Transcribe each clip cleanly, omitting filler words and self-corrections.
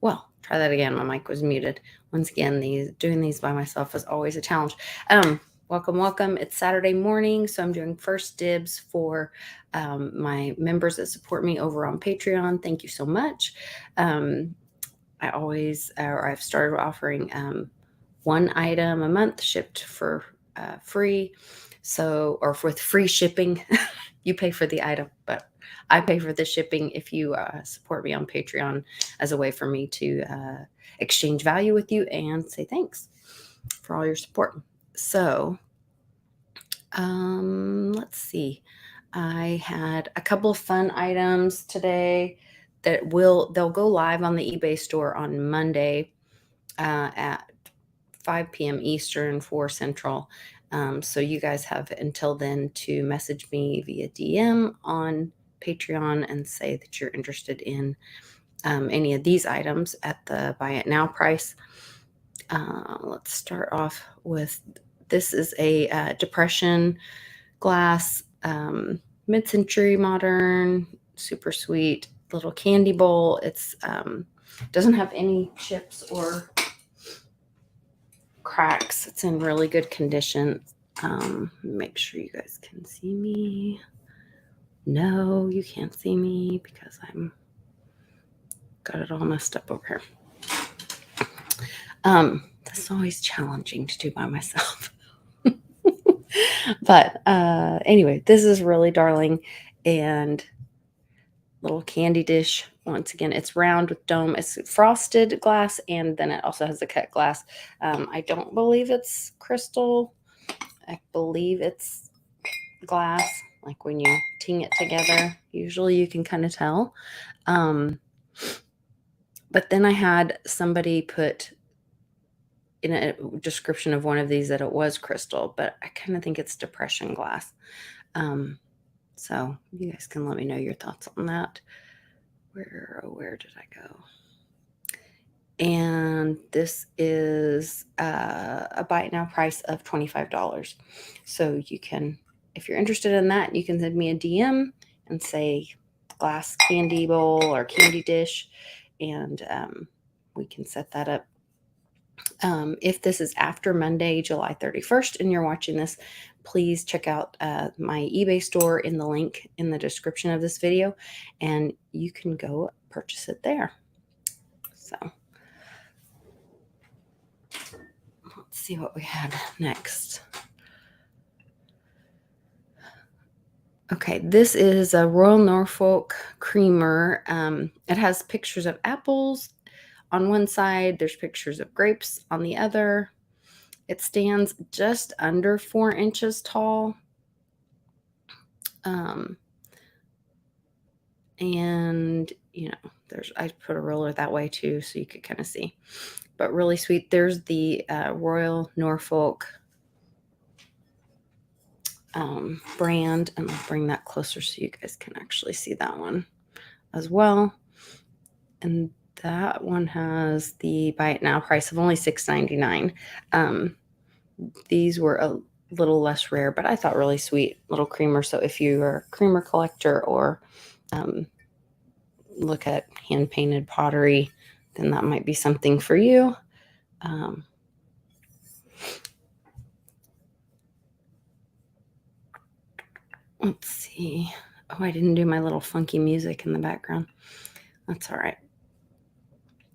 Well, try that again. My mic was muted. Once again, doing these by myself is always a challenge. Welcome. It's Saturday morning, so I'm doing first dibs for my members that support me over on Patreon. Thank you so much. I've started offering one item a month shipped for free. So, or with free shipping. You pay for the item, but I pay for the shipping if you support me on Patreon as a way for me to exchange value with you and say thanks for all your support. So, let's see. I had a couple of fun items today that they'll go live on the eBay store on Monday at 5 p.m. Eastern, 4 Central. So you guys have until then to message me via DM on Patreon and say that you're interested in any of these items at the buy it now price. Let's start off with, this is a depression glass, mid-century modern, super sweet little candy bowl. It's doesn't have any chips or cracks. It's in really good condition. Make sure you guys can see me. No, you can't see me because I'm got it all messed up over here. That's always challenging to do by myself. But anyway, this is really darling and little candy dish. Once again, it's round with dome. It's frosted glass, and then it also has the cut glass. I don't believe it's crystal. I believe it's glass, like when you ting it together. Usually you can kind of tell. But then I had somebody put in a description of one of these that it was crystal, but I kind of think it's depression glass. So you guys can let me know your thoughts on that. Where did I go? And this is a buy it now price of $25. So you can, if you're interested in that, you can send me a DM and say glass candy bowl or candy dish, and we can set that up. If this is after Monday, July 31st, and you're watching this, please check out my eBay store in the link in the description of this video, and you can go purchase it there. So let's see what we had next. Okay, this is a Royal Norfolk creamer. It has pictures of apples on one side. There's pictures of grapes on the other. It stands just under 4 inches tall. And, you know, I put a roller that way too, so you could kind of see. But really sweet. There's the Royal Norfolk brand, and I'll bring that closer so you guys can actually see that one as well. And that one has the buy it now price of only $6.99. These were a little less rare, but I thought really sweet little creamer. So if you're a creamer collector or look at hand painted pottery, then that might be something for you. Let's see. Oh, I didn't do my little funky music in the background. That's all right.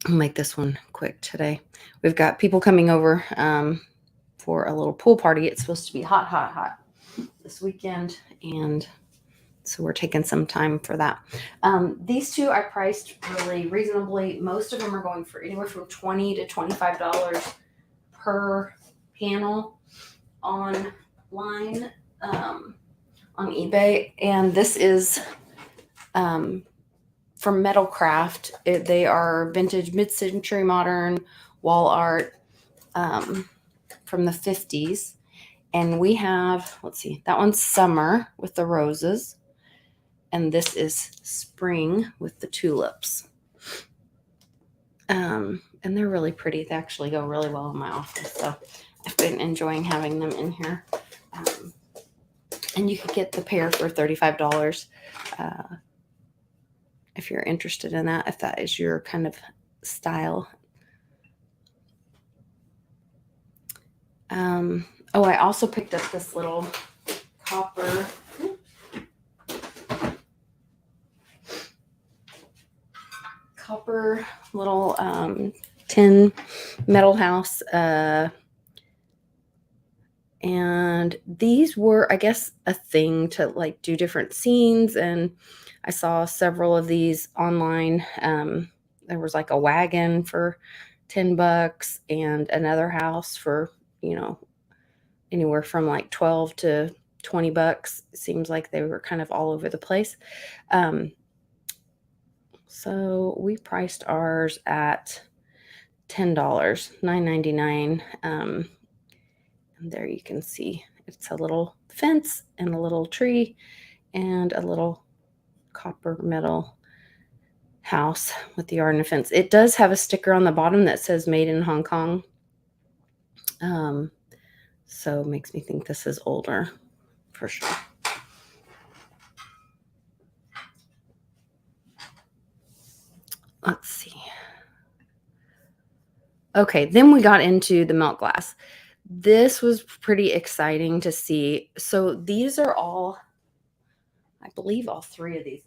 I'll make this one quick today. We've got people coming over for a little pool party. It's supposed to be hot this weekend, and so we're taking some time for that. These two I priced really reasonably. Most of them are going for anywhere from $20 to $25 per panel online on eBay. And this is from Metalcraft. They are vintage, mid-century modern wall art from the 50s. And we have, let's see, that one's summer with the roses. And this is spring with the tulips. And they're really pretty. They actually go really well in my office. So I've been enjoying having them in here. And you could get the pair for $35 if you're interested in that, if that is your kind of style. Oh, I also picked up this little copper little tin metal house. And these were, I guess, a thing to like do different scenes. And I saw several of these online. There was like a wagon for $10 and another house for, anywhere from like 12 to $20. It seems like they were kind of all over the place. So we priced ours at $10, $9.99. And there you can see it's a little fence and a little tree and a little copper metal house with the yard and a fence. It does have a sticker on the bottom that says made in Hong Kong. So it makes me think this is older for sure. Let's see. Okay, then we got into the milk glass. This was pretty exciting to see. So these are all, I believe all three of these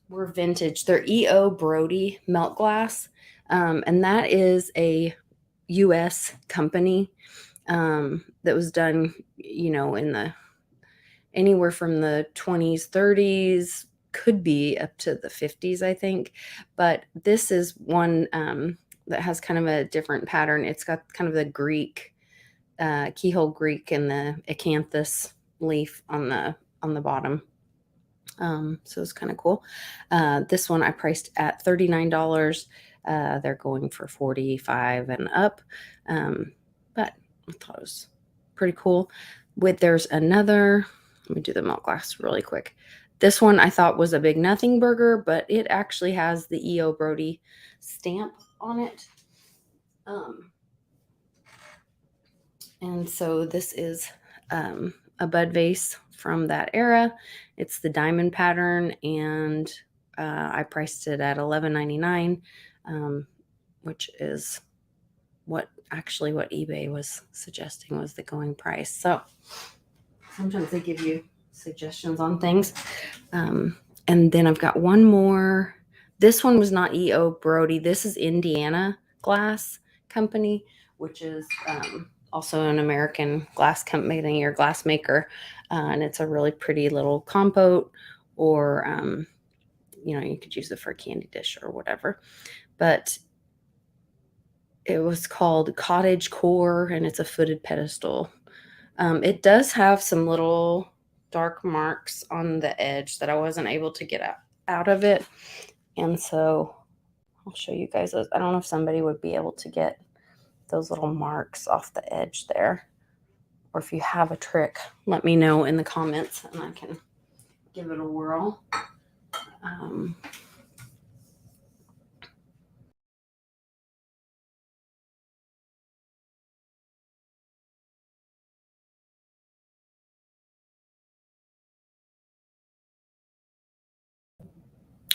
were vintage. They're E.O. Brody milk glass. And that is a U.S. company that was done, in the anywhere from the 20s, 30s, could be up to the 50s, I think. But this is one that has kind of a different pattern. It's got kind of the Greek, keyhole Greek and the acanthus leaf on the bottom. So it's kind of cool. This one I priced at $39. They're going for $45 and up. But I thought it was pretty cool. There's another, let me do the milk glass really quick. This one I thought was a big nothing burger, but it actually has the E.O. Brody stamp on it. And so this is a bud vase from that era. It's the diamond pattern, and I priced it at $11.99, which is what eBay was suggesting was the going price. So sometimes they give you suggestions on things. And then I've got one more. This one was not E.O. Brody. This is Indiana Glass Company, which is also an American glass company or glass maker. And it's a really pretty little compote, or, you could use it for a candy dish or whatever. But it was called Cottage Core, and it's a footed pedestal. It does have some little dark marks on the edge that I wasn't able to get out of it. And so I'll show you guys those. I don't know if somebody would be able to get those little marks off the edge there. Or if you have a trick, let me know in the comments and I can give it a whirl.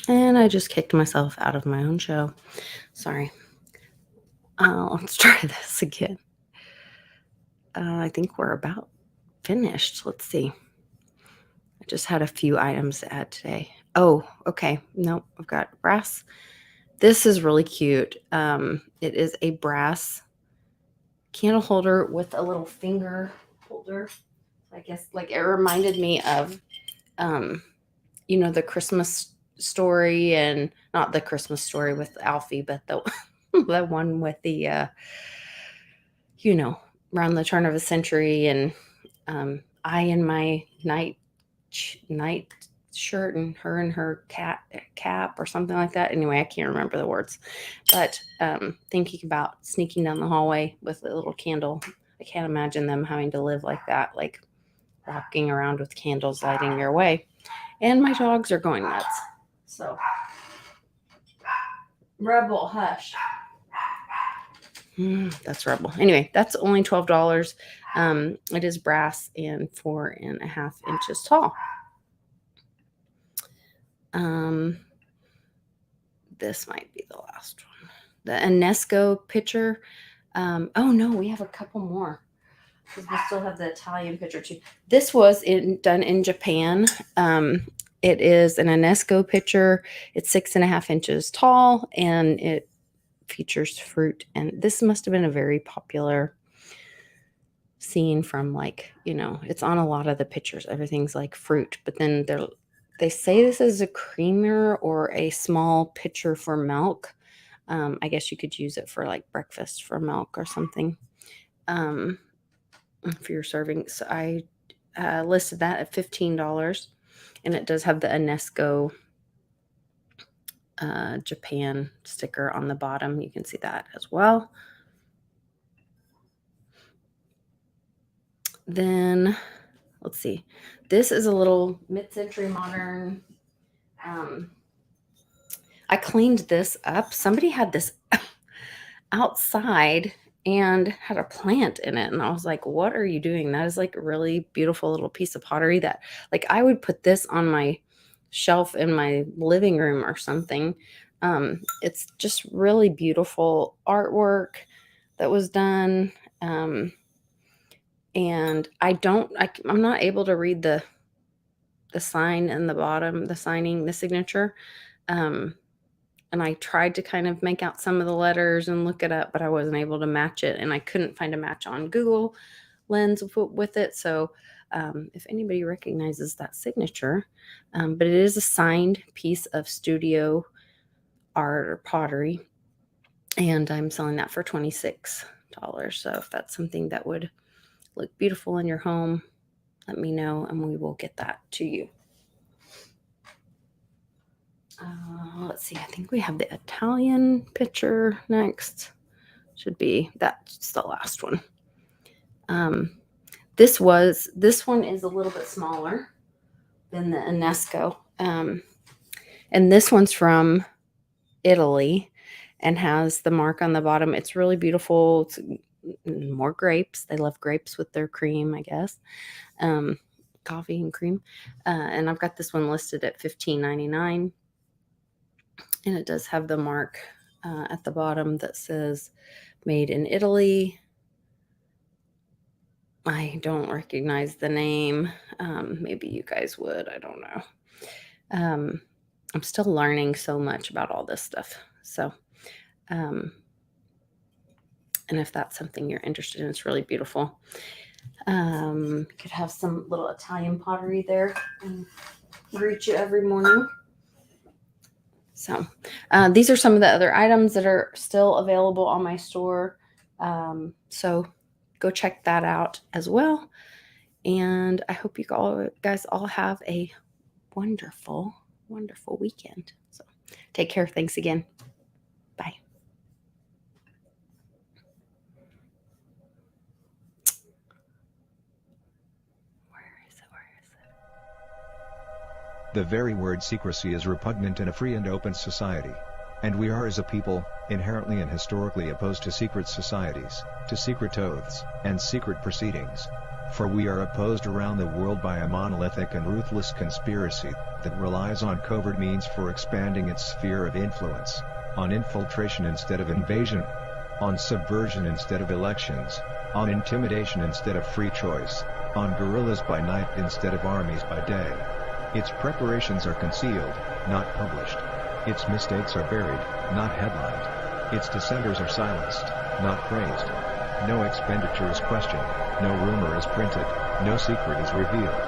And I just kicked myself out of my own show. Sorry. Let's try this again. I think we're about finished. Let's see. I just had a few items to add today. Oh, okay. Nope, I've got brass. This is really cute. It is a brass candle holder with a little finger holder. I guess like it reminded me of, the Christmas Story, and not the Christmas Story with Alfie, but the the one with the, around the turn of the century, and I in my night shirt and her in her cap or something like that. Anyway, I can't remember the words, but thinking about sneaking down the hallway with a little candle. I can't imagine them having to live like that, like walking around with candles lighting your way. And my dogs are going nuts. So, Rebel, hush. That's Rebel. Anyway, that's only $12. It is brass and 4.5 inches tall. This might be the last one. the UNESCO picture. Oh no, we have a couple more because we still have the Italian picture too. This was done in Japan. It is an UNESCO picture. It's 6.5 inches tall, and it features fruit. And this must have been a very popular scene from, like, it's on a lot of the pictures. Everything's like fruit, but then they say this is a creamer or a small pitcher for milk. I guess you could use it for like breakfast for milk or something. If you're serving. So I listed that at $15, and it does have the UNESCO Japan sticker on the bottom. You can see that as well. Then let's see. This is a little mid-century modern. I cleaned this up. Somebody had this outside and had a plant in it, and I was like, what are you doing? That is like a really beautiful little piece of pottery that, like, I would put this on my shelf in my living room or something. It's just really beautiful artwork that was done. And I'm not able to read the sign in the bottom, the signature. And I tried to kind of make out some of the letters and look it up, but I wasn't able to match it, and I couldn't find a match on Google Lens with it. So if anybody recognizes that signature, but it is a signed piece of studio art or pottery, and I'm selling that for $26. So if that's something that would look beautiful in your home, let me know and we will get that to you. Let's see. I think we have the Italian picture next. That's the last one. This one is a little bit smaller than the UNESCO. And this one's from Italy and has the mark on the bottom. It's really beautiful. It's more grapes. They love grapes with their cream, I guess. Coffee and cream. And I've got this one listed at $15.99. And it does have the mark at the bottom that says made in Italy. I don't recognize the name. Maybe you guys would. I don't know. I'm still learning so much about all this stuff. So, and if that's something you're interested in, it's really beautiful. Could have some little Italian pottery there and greet you every morning. So these are some of the other items that are still available on my store. So go check that out as well. And I hope you guys all have a wonderful, wonderful weekend. So take care. Thanks again. Bye. The very word secrecy is repugnant in a free and open society. And we are as a people, inherently and historically opposed to secret societies, to secret oaths, and secret proceedings. For we are opposed around the world by a monolithic and ruthless conspiracy that relies on covert means for expanding its sphere of influence, on infiltration instead of invasion, on subversion instead of elections, on intimidation instead of free choice, on guerrillas by night instead of armies by day. Its preparations are concealed, not published. Its mistakes are buried, not headlined. Its dissenters are silenced, not praised. No expenditure is questioned, no rumor is printed, no secret is revealed.